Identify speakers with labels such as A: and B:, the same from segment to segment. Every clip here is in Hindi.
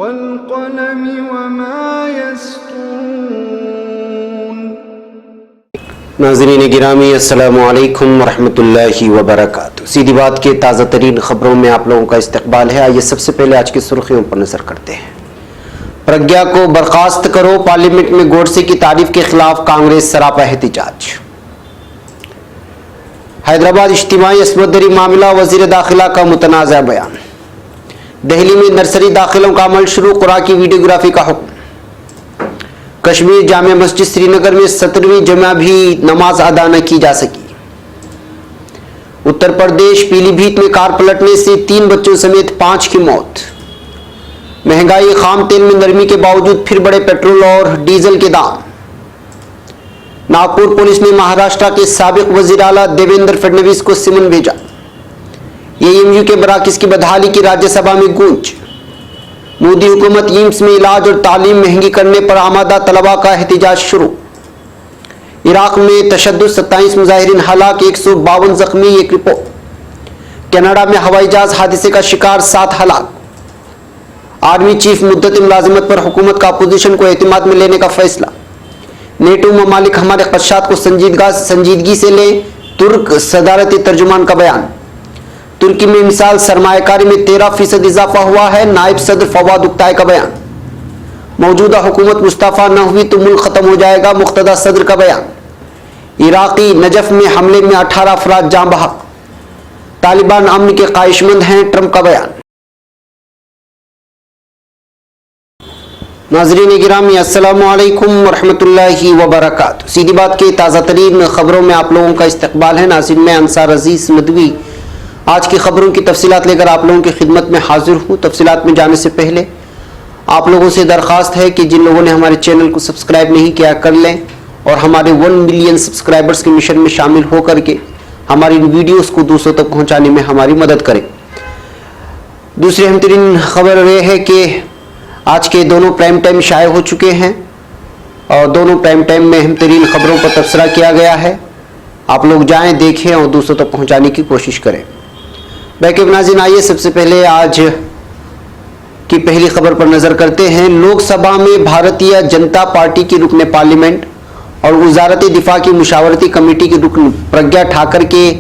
A: वल्क़लमि वमा यस्तूरून।
B: नाज़रीन गिरामी, अस्सलामु अलैकुम वरहमतुल्लाहि वबरकातुहू। सीधी बात के ताज़ा तरीन खबरों में आप लोगों का इस्तकबाल है। आइए सबसे पहले आज की सुर्खियों पर नजर करते हैं। प्रज्ञा को बर्खास्त करो, पार्लियामेंट में गोडसे की तारीफ के खिलाफ कांग्रेस सरापा एहतिजाज। हैदराबाद इज्तिमाई अस्मत दरी मामला, वजीर दाखिला का मुतनाज़ा बयान। दिल्ली में नर्सरी दाखिलों का अमल शुरू, कुरान की वीडियोग्राफी का हुक्म। कश्मीर जामिया मस्जिद श्रीनगर में 17वीं जमा भी नमाज अदा न की जा सकी। उत्तर प्रदेश पीलीभीत में कार पलटने से 3 बच्चों समेत 5 की मौत। महंगाई, खाम तेल में नरमी के बावजूद फिर बढ़े पेट्रोल और डीजल के दाम। नागपुर पुलिस ने महाराष्ट्र के साबिक वजीर आला देवेंद्र फडणवीस को सिमन भेजा। एएमयू के मराकज़ की बदहाली की राज्यसभा में गूंज। मोदी हुकूमत एम्स में इलाज और तालीम महंगी करने पर आमादा तलबा का एहतिजाज शुरू। इराक में तशद्दुद, 27 मुजाहिरीन हलाक, 152 जख्मी, एक रिपोर्ट। कनाडा में हवाई जहाज हादसे का शिकार 7 हलाक। आर्मी चीफ मुद्दत मुलाजिमत पर हुकूमत का अपोजिशन को एतमाद में लेने का फैसला। नेटो ममालिक हमारे खदशात को संजीदगी से लें, तुर्क सदारती तर्जुमान का बयान। तुर्की में मिसाल सरमायाकारी में 13% इजाफा हुआ है, नायब सदर फवाद उक्ताई का बयान। मौजूदा हुकूमत मुस्तफ़ा न हुई तो मुल्क खत्म हो जाएगा, मुख्तदा सदर का बयान। इराकी नजफ में हमले में 18 अफराद जाँ बहक। तालिबान अमन के ख्वाहिशमंद हैं, ट्रंप का बयान। नाज़रीन गिरामी, अस्सलामु अलैकुम वरहमतुल्लाहि वबरकातुहू। सीधी बात के ताज़ा तरीन खबरों में आप लोगों का इस्तकबाल है। नाज़रीन, मैं अंसार अजीज़ नदवी आज की खबरों की तफसीलात लेकर आप लोगों की खिदमत में हाजिर हूँ। तफसीलात में जाने से पहले आप लोगों से दरख्वास्त है कि जिन लोगों ने हमारे चैनल को सब्सक्राइब नहीं किया कर लें और हमारे 1 मिलियन सब्सक्राइबर्स के मिशन में शामिल होकर के हमारी वीडियोस को दूसरों तक पहुंचाने में हमारी मदद करें। दूसरी अहम तरीन खबर यह है कि आज के दोनों प्राइम टाइम शाये हो चुके हैं और दोनों प्राइम टाइम में अहम तरीन खबरों पर तबसरा किया गया है। आप लोग जाएं, देखें और दूसरों तक पहुंचाने की कोशिश करें। बैके नाज़रीन, आइए सबसे पहले आज की पहली खबर पर नजर करते हैं। लोकसभा में भारतीय जनता पार्टी की रुकन पार्लियामेंट और वजारत दिफा की मुशावरती कमेटी की रुकन प्रज्ञा ठाकर के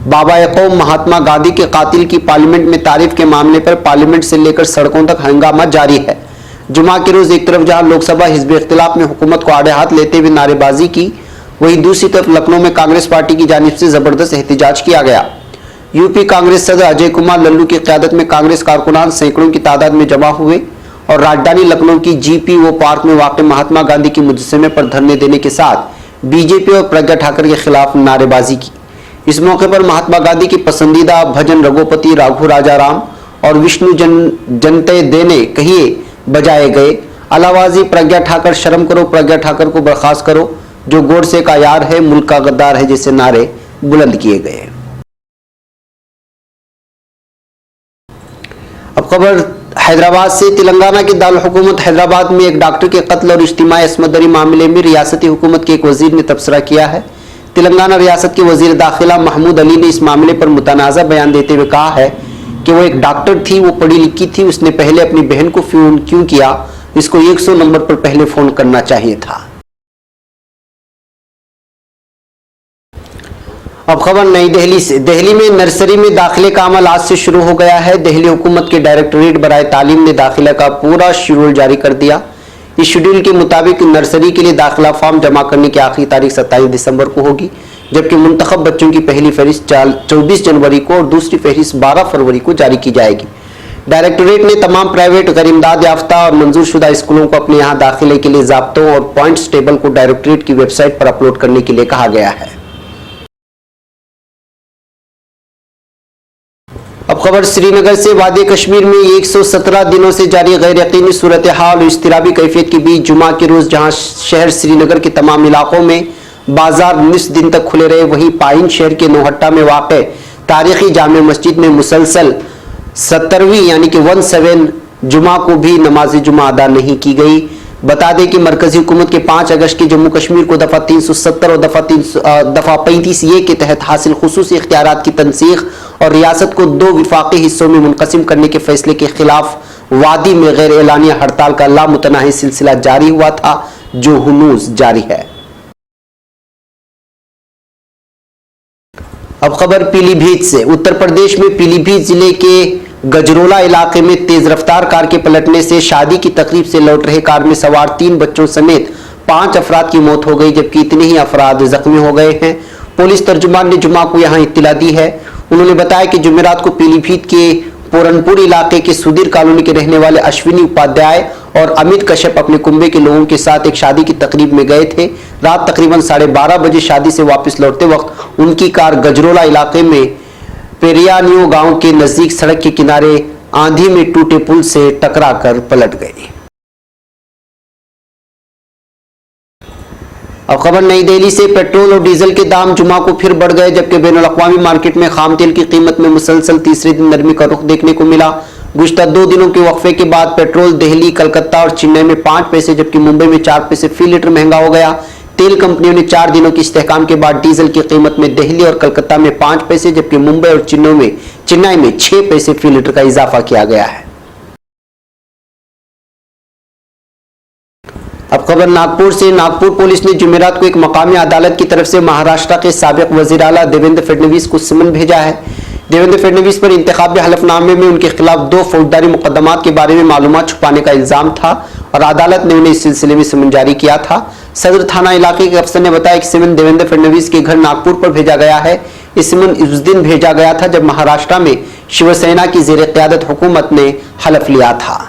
B: बाबा-ए-कौम महात्मा गांधी के कातिल की पार्लियामेंट में तारीफ के मामले पर पार्लियामेंट से लेकर सड़कों तक हंगामा जारी है। जुमा के रोज एक तरफ जहां लोकसभा हिज़्ब इख्तिलाफ में हुकूमत को आड़े हाथ लेते हुए नारेबाजी की, वहीं दूसरी तरफ लखनऊ में कांग्रेस पार्टी की जानिब से जबरदस्त एहतिजाज किया गया। यूपी कांग्रेस सदर अजय कुमार लल्लू की क़यादत में कांग्रेस कारकुनान सैकड़ों की तादाद में जमा हुए और राजधानी लखनऊ की GPO पार्क में वाक़ महात्मा गांधी के मुजस्समे पर धरने देने के साथ बीजेपी और प्रज्ञा ठाकर के खिलाफ नारेबाजी की। इस मौके पर महात्मा गांधी की पसंदीदा भजन रघुपति राघु राजा राम और विष्णु जनते देने कहिए बजाए गए। अलावाजी प्रज्ञा ठाकर शर्म करो, प्रज्ञा ठाकर को बर्खास्त करो, जो गोडसे का यार है, मुल्क का गद्दार है, जैसे नारे बुलंद किए गए। अब खबर हैदराबाद से। तेलंगाना के दारुल हुकूमत हैदराबाद में एक डॉक्टर के कत्ल और इज्तिमाई अस्मत दरी मामले में रियासती हुकूमत के एक वजीर ने तबसरा किया है। तेलंगाना रियासत के वजीर दाखिला महमूद अली ने इस मामले पर मुतनाज़ा बयान देते हुए कहा है कि वो एक डॉक्टर थी, वो पढ़ी लिखी थी, उसने पहले अपनी बहन को फोन क्यों किया, इसको 100 नंबर पर पहले फोन करना चाहिए था। अब खबर नई दिल्ली से। दिल्ली में नर्सरी में दाखिले का अमल आज से शुरू हो गया है। दिल्ली हुकूमत के डायरेक्टरेट बराए तालीम ने दाखिला का पूरा शेड्यूल जारी कर दिया। इस शेड्यूल के मुताबिक नर्सरी के लिए दाखिला फॉर्म जमा करने की आखिरी तारीख 27 दिसंबर को होगी, जबकि मुंतखब बच्चों की पहली फहरिस्त 24 जनवरी को और दूसरी फहरिस्त 12 फरवरी को जारी की जाएगी। डायरेक्टरेट ने तमाम प्राइवेट गैर इमदाद याफ्ता और मंजूरशुदा स्कूलों को अपने यहाँ दाखिले के लिए ज़ाब्तों और पॉइंट्स टेबल को डायरेक्टरेट की वेबसाइट पर अपलोड करने के लिए कहा गया है। अब खबर श्रीनगर से। वादी कश्मीर में 117 दिनों से जारी गैर यकीनी सूरत हाल और इस्तिराबी कैफियत के बीच जुमा के रोज जहां शहर श्रीनगर के तमाम इलाकों में बाजार निस दिन तक खुले रहे, वहीं पाइन शहर के नोहट्टा में वाक़े तारीखी जामे मस्जिद में मुसलसल 70वीं यानी कि 17 जुमा को भी नमाज जुमा अदा नहीं की गई। बता दें कि मरकजी हुकूमत के 5 अगस्त के जम्मू कश्मीर को दफ़ा 370 और दफ़ा 35 ए के तहत हासिल खुसूसी इख्तियारात की तनसीख और रियासत को 2 विफाकी हिस्सों में मुनक़सिम करने के फैसले के खिलाफ वादी में गैर एलानिया हड़ताल का लामुतनाही सिलसिला जारी हुआ था, जो हुनूज जारी है। अब खबर पीलीभीत से। उत्तर प्रदेश में पीलीभीत जिले के गजरोला इलाके में तेज रफ्तार कार के पलटने से शादी की तकरीब से लौट रहे कार में सवार 3 बच्चों समेत 5 अफराद की मौत हो गई, जबकि इतने ही अफराद जख्मी हो गए हैं। पुलिस तर्जुमान ने जुमा को यहां इत्तला दी है। उन्होंने बताया कि जुमेरात को पीलीभीत के पूरनपुर इलाके के सुधीर कॉलोनी के रहने वाले अश्विनी उपाध्याय और अमित कश्यप अपने कुंबे के लोगों के साथ एक शादी की तकरीब में गए थे। रात तकरीबन 12:30 बजे शादी से वापस लौटते वक्त उनकी कार गजरोला इलाके में पेरियानियो गांव के नजदीक सड़क के किनारे आंधी में टूटे पुल से टकराकर पलट गई। अब खबर नई दिल्ली से। पेट्रोल और डीजल के दाम जुमा को फिर बढ़ गए, जबकि बैनुल-अक़वामी मार्केट में खाम तेल की कीमत में मुसलसल तीसरे दिन नरमी का रुख देखने को मिला। गुज़िश्ता 2 दिनों के वक्फे के बाद पेट्रोल दिल्ली, कलकत्ता और चेन्नई में 5 पैसे जबकि मुंबई में 4 पैसे फी लीटर महंगा हो गया। तेल कंपनियों ने 4 दिनों के इस्तेहकाम के बाद डीजल की कीमत में दिल्ली और कलकत्ता में 5 पैसे जबकि मुंबई और चेन्नई में 6 पैसे फी लीटर का इजाफा किया गया है। अब खबर नागपुर से। नागपुर पुलिस ने जुमेरात को एक मकामी अदालत की तरफ से महाराष्ट्र के साबिक वजीर आला देवेंद्र फडणवीस को समन भेजा है। देवेंद्र फडणवीस पर इंतखाबी हलफनामे में उनके खिलाफ 2 फौजदारी मुकदमात के बारे में मालूमात छुपाने का इल्जाम था और अदालत ने उन्हें इस सिलसिले में समन जारी किया था। सदर थाना इलाके के अफसर ने बताया कि समन देवेंद्र फडणवीस के घर नागपुर पर भेजा गया है। इस समन उस दिन भेजा गया था जब महाराष्ट्र में शिवसेना की ज़ेरे क़यादत हुकूमत ने हलफ लिया था।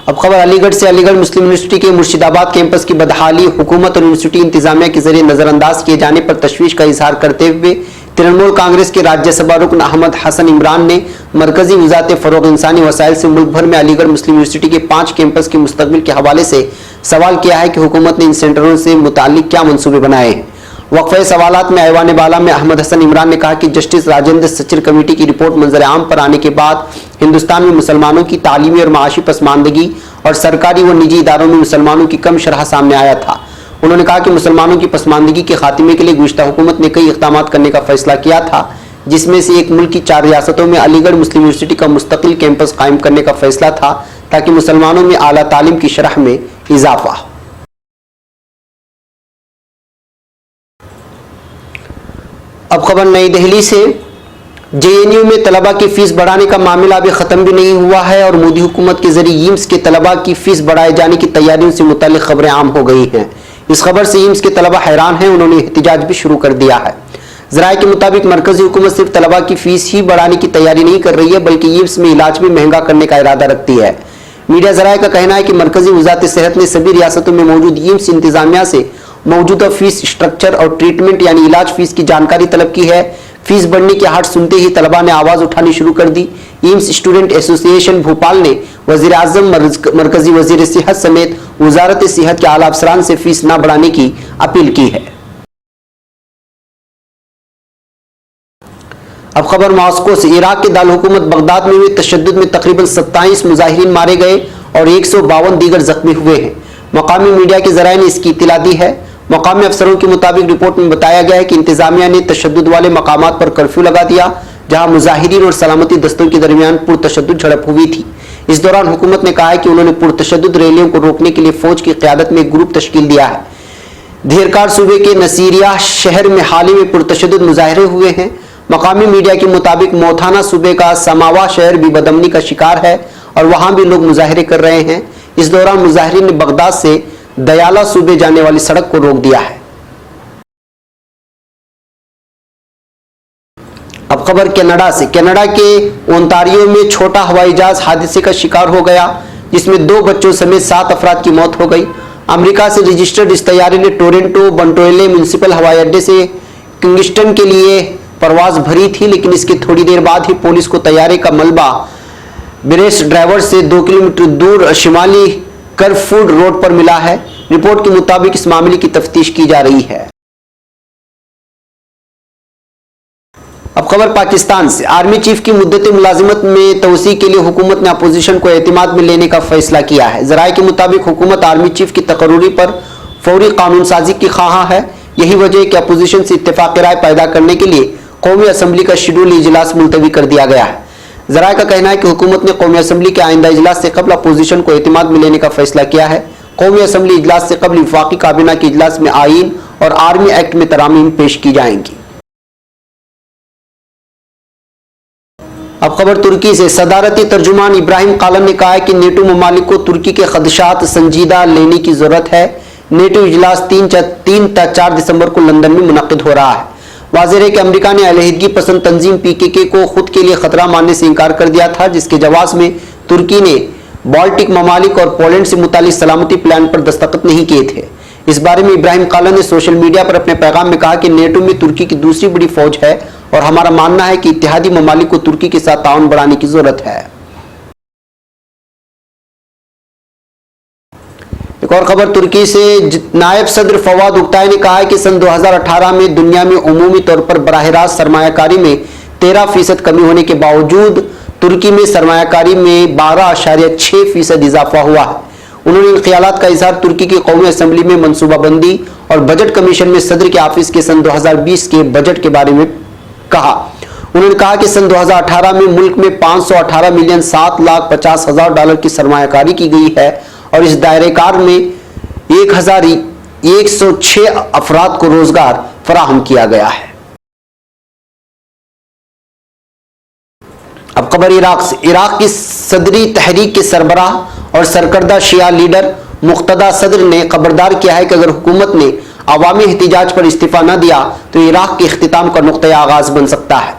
B: अब खबर अलीगढ़ से। अलीगढ़ मुस्लिम यूनिवर्सिटी के मुर्शिदाबाद कैंपस की बदहाली हुकूमत और यूनिवर्सिटी इंतजामिया के जरिए नजरअंदाज किए जाने पर तशवीश का इजहार करते हुए तृणमूल कांग्रेस के राज्यसभा रुकन अहमद हसन इमरान ने मरकजी वज़ारत फ़रोग़ इंसानी वसाइल से मुल्क भर में अलीगढ़ मुस्लिम यूनिवर्सिटी के 5 कैंपस के मुस्तकबिल के हवाले से सवाल किया है कि हुकूमत ने इन सेंटरों से मुताल्लिक क्या मंसूबे बनाए हैं। वक्फ़े सवालात में ऐवान बाला में अहमद हसन इमरान ने कहा कि जस्टिस राजेंद्र सचिर कमेटी की रिपोर्ट मंजर आम पर आने के बाद हिंदुस्तान में मुसलमानों की तालीमी और माशी पसमानदगी और सरकारी व निजी इदारों में मुसलमानों की कम शरह सामने आया था। उन्होंने कहा कि मुसलमानों की पसमानदगी के खात्मे के लिए गुज़िश्ता हुकूमत ने कई इक़दाम करने का फैसला किया था, जिसमें से एक मुल्क की 4 रियासतों में अलीगढ़ मुस्लिम यूनिवर्सिटी का मुस्तकिल कैंपस कायम करने का फैसला था ताकि मुसलमानों में आला तालीम की शरह में इजाफा हो। अब खबर नई दिल्ली से। जेएनयू में तलबा की फीस बढ़ाने का मामला अभी खत्म भी नहीं हुआ है और मोदी हुकूमत के जरिए एम्स के तलबा की फीस बढ़ाए जाने की तैयारियों से मुताल्लिक खबरें आम हो गई हैं। इस खबर से एम्स के तलबा हैरान हैं। उन्होंने एहतजाज भी शुरू कर दिया है। ज़राए के मुताबिक मरकजी हुकूमत सिर्फ तलबा की फीस ही बढ़ाने की तैयारी नहीं कर रही है बल्कि एम्स में इलाज भी महंगा करने का इरादा रखती है। मीडिया ज़राए का कहना है कि मरकजी वज़ारत सेहत ने सभी रियासतों में मौजूद एम्स इंतजामिया से मौजूदा फीस स्ट्रक्चर और ट्रीटमेंट यानी इलाज फीस की जानकारी तलब की है। फीस बढ़ने की आहट सुनते ही तलबा ने आवाज उठानी शुरू कर दी। एम्स स्टूडेंट एसोसिएशन भोपाल ने वजीर आजम, मरकजी वजीर सेहत समेत वजारत सेहत के आला अफसरान से फीस न बढ़ाने की अपील की है। अब खबर मॉस्को से। इराक के दारहुकूमत बगदाद में हुए तशद्दुद में तकरीबन 27 मुजाहिरीन मारे गए और 152 दीगर जख्मी हुए हैं। मकामी मीडिया के जराए ने इसकी इत्तला दी है। मकामी अफसरों के मुताबिक रिपोर्ट में बताया गया है कि इंतजामिया ने तशद्दुद वाले मकामात पर कर्फ्यू लगा दिया जहां मुजाहिरीन और सलामती दस्तों के दरमियान पुरतशद्दुद झड़प हुई थी। इस दौरान हुकूमत ने कहा है कि उन्होंने पुरतशद्दुद रैलियों को रोकने के लिए फौज की क़यादत में एक ग्रुप तश्कील दिया है। धेरकार सूबे के नसीरिया शहर में हाल ही में पुरतशद्दुद मुजाहरे हुए हैं। मकामी मीडिया के मुताबिक मोथाना सूबे का समावा शहर भी बदअमनी का शिकार है और वहां भी लोग मुजाहरे कर रहे हैं। इस दौरान मुजाहिरीन ने बगदाद से दयाला सूबे जाने वाली सड़क को रोक दिया है। अब खबर कनाडा से। कनाडा के ओंटारियो में छोटा हवाई जहाज हादसे का शिकार हो गया जिसमें 2 बच्चों समेत 7 अफराद की मौत हो गई। अमेरिका से रजिस्टर्ड इस तैयारी ने टोरंटो बंटोले म्यूनिसिपल हवाई अड्डे से किंगस्टन के लिए परवाज भरी थी, लेकिन इसके थोड़ी देर बाद ही पुलिस को तैयारे का मलबा ब्रेस ड्राइवर से 2 किलोमीटर दूर शिमाली करफूड रोड पर मिला है। रिपोर्ट के मुताबिक इस मामले की तफ्तीश की जा रही है। अब खबर पाकिस्तान से। आर्मी चीफ की मुद्दत मुलाजिमत में तोसी के लिए हुकूमत ने अपोजिशन को एतमाद में लेने का फैसला किया है। जराये के मुताबिक हुकूमत आर्मी चीफ की तकर्री पर फौरी कानून साजी की ख्वाह है। यही वजह है कि अपोजिशन से इत्तेफाक राय पैदा करने के लिए कौमी असम्बली का शेड्यूल इजलास मुलतवी कर दिया गया है। जराये का कहना है कि हुकूमत ने कौमी असम्बली के आइंदा इजलास से कबल अपोजिशन को एतमाद में लेने का फैसला किया है। कौमी असम्बली इजलास से कबल वफाकी काबीना के इजलास में आईन और आर्मी एक्ट में तरामीम पेश की जाएंगी। अब खबर तुर्की से। सदारती तर्जुमान इब्राहिम कालन ने कहा है कि नेटो ममालिक को तुर्की के खदशात संजीदा लेने की जरूरत है। नेटो इजलास 3 ta 4 दिसंबर को लंदन में मुनक्किद हो रहा है। वाज़ेह है कि अमेरिका ने अलहदगी पसंद तंजीम PKK को खुद के लिए खतरा मानने से इनकार कर दिया था, जिसके जवाब में तुर्की ने बाल्टिक ममालिक और पोलैंड से मुतालिक सलामती प्लान पर दस्तखत नहीं किए थे। इस बारे में इब्राहिम कालन ने सोशल मीडिया पर अपने पैगाम में कहा कि नेटो में तुर्की की दूसरी बड़ी फौज है और हमारा मानना है कि इत्तेहादी ममालिक को तुर्की के साथ ताउन बढ़ाने की जरूरत है। एक और खबर तुर्की से। नायब सदर फवाद उक्ताई ने कहा है कि सन 2018 में दुनिया में उमूमी तौर पर बराह रास्त सरमायाकारी में 13% कमी होने के बावजूद तुर्की में सरमायाकारी में 12.6% इजाफा हुआ है। उन्होंने इन ख्यालात का इजहार तुर्की की कौमी असम्बली में मनसूबाबंदी और बजट कमीशन में सदर के ऑफिस के सन 2020 के बजट के बारे में कहा। उन्होंने कहा कि सन 2018 में मुल्क में 518 मिलियन 7,50,000 डॉलर की सरमायाकारी की गई है और इस दायरेकार में 1,106 अफराद को रोजगार फराहम किया गया है। अब खबर इराक से। इराक की सदरी तहरीक के सरबराह और सरकर्दा शिया लीडर मुख्तदा सदर ने खबरदार किया है कि अगर हुकूमत ने अवामी एहतिजाज पर इस्तीफा न दिया तो इराक के इख्तिताम का नुक्ता आगाज बन सकता है।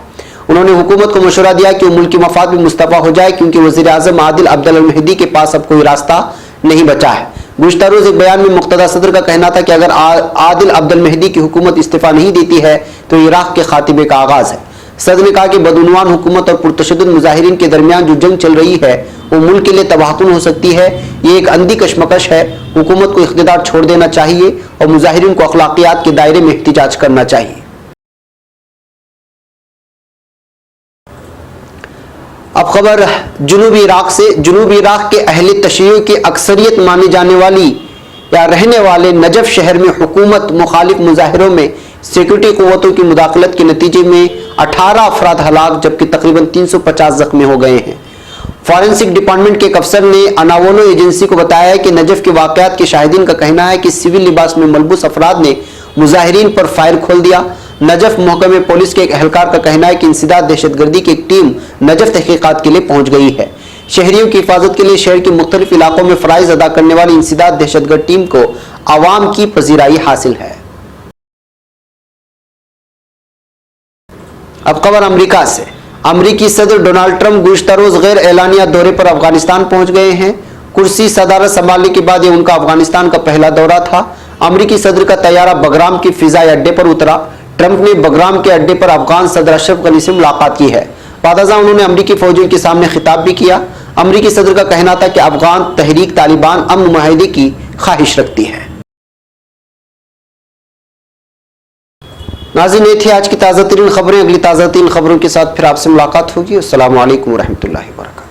B: उन्होंने हुकूमत को मशवरा दिया कि वो मुल्की मफाद में मुस्तफा हो जाए, क्योंकि वज़ीर आज़म आदिल अब्दुल महदी के पास अब कोई रास्ता नहीं बचा है। गुज़श्ता रोज एक बयान में मुख्तदा सदर का कहना था कि अगर आदिल अब्दुल महदी की हुकूमत इस्तीफा नहीं देती है तो इराक के खात्मे का आगाज है। सदर ने कहा कि बदउनवान हुकूमत और पुरतशद्दुद मुजाहिरीन के दरमियान जो जंग चल रही है वो मुल्क के लिए तबाहकुन हो सकती है। ये एक अंधी कशमकश है। हुकूमत को इख्तियार छोड़ देना चाहिए और मुजाहिरीन को अखलाकियात के दायरे में एहतिजाज करना चाहिए। अब खबर जुनूबी इराक से। जुनूबी इराक के अहले तशय्युअ की अक्सरियत माने जाने वाली या रहने वाले नजफ शहर में हुकूमत मुखालिफ मुजाहिरों में सिक्योरिटी कुव्वतों की मुदाखलत के नतीजे में 18 अफराद हलाक जबकि तकरीबन 350 जख्मी हो गए हैं। फॉरेंसिक डिपार्टमेंट के एक अफसर ने अनावोलो एजेंसी को बताया है कि नजफ के वाकयात के शाहिदीन का कहना है कि सिविल लिबास में मलबूस अफराद ने मुजाहिरीन पर फायर खोल दिया। नजफ महकमे पुलिस के एक एहलकार का कहना है कि इंसदाद दहशतगर्दी की एक टीम नजफ तहकीकात के लिए पहुंच गई है। शहरियों की हिफाजत के लिए शहर के मुख्तलिफ इलाकों में फराइज अदा करने वाली इंसदाद दहशतगर्द टीम को आवाम की पजीराई हासिल है। अब खबर अमेरिका से। अमेरिकी सदर डोनाल्ड ट्रंप गुज़श्ता रोज गैर एलानिया दौरे पर अफगानिस्तान पहुंच गए हैं। कुर्सी सदारत संभालने के बाद ये उनका अफगानिस्तान का पहला दौरा था। अमेरिकी सदर का तैयारा बगराम के फिजाई अड्डे पर उतरा। ट्रंप ने बगराम के अड्डे पर अफगान सदर अशरफ गनी से मुलाकात की है। बादशाह उन्होंने अमेरिकी फौजियों के सामने खिताब भी किया। अमेरिकी सदर का कहना था कि अफगान तहरीक तालिबान अमन मुआहिदे की ख्वाहिश रखती है। नाज़रीन, ये थी आज की ताज़ा तरीन खबरें। अगली ताज़ा तरीन खबरों के साथ फिर आपसे मुलाकात होगी। अस्सलामु अलैकुम रहमतुल्लाहि व बरकातहू।